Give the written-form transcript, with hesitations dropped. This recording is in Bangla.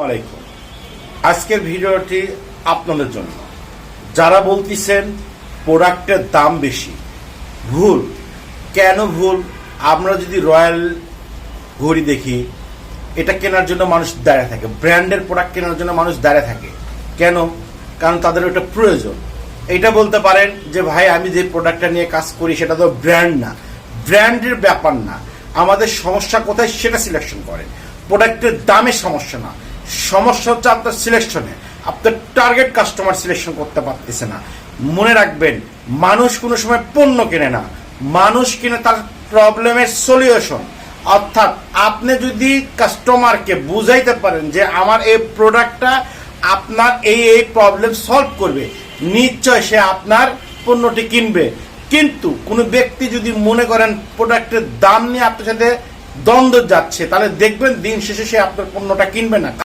আলাইকুম। আজকের ভিডিওটি আপনাদের জন্য যারা বলতেছেন প্রোডাক্টের দাম বেশি, ভুল। কেন ভুল? আমরা যদি রয়্যাল ঘড়ি দেখি, এটা কেনার জন্য মানুষ দাঁড়িয়ে থাকে, ব্র্যান্ডের প্রোডাক্ট কেনার জন্য মানুষ দাঁড়িয়ে থাকে। কেন? কারণ তাদের ওটা প্রয়োজন। এটা বলতে পারেন যে ভাই আমি যে প্রোডাক্টটা নিয়ে কাজ করি সেটা তো ব্র্যান্ড না, ব্র্যান্ডের ব্যাপার না। আমাদের সমস্যা কোথায় সেটা সিলেকশন করেন। প্রোডাক্টের দামে সমস্যা না, সমস্যা হচ্ছে আপনার সিলেকশনে। আপনার টার্গেট কাস্টমার সিলেকশন করতে পারতেছে না। মনে রাখবেন, মানুষ কোনো সময় পণ্য কেনে না, মানুষ কিনে তার প্রবলেমের সলিউশন। অর্থাৎ আপনি যদি কাস্টমারকে বুঝাইতে পারেন যে আমার এই প্রোডাক্টটা আপনার এই প্রবলেম সলভ করবে, নিশ্চয় সে আপনার পণ্যটি কিনবে। কিন্তু কোনো ব্যক্তি যদি মনে করেন প্রোডাক্টের দাম নিয়ে আপনার সাথে দ্বন্দ্ব যাচ্ছে, তাহলে দেখবেন দিন শেষে সে আপনার পণ্যটা কিনবে না।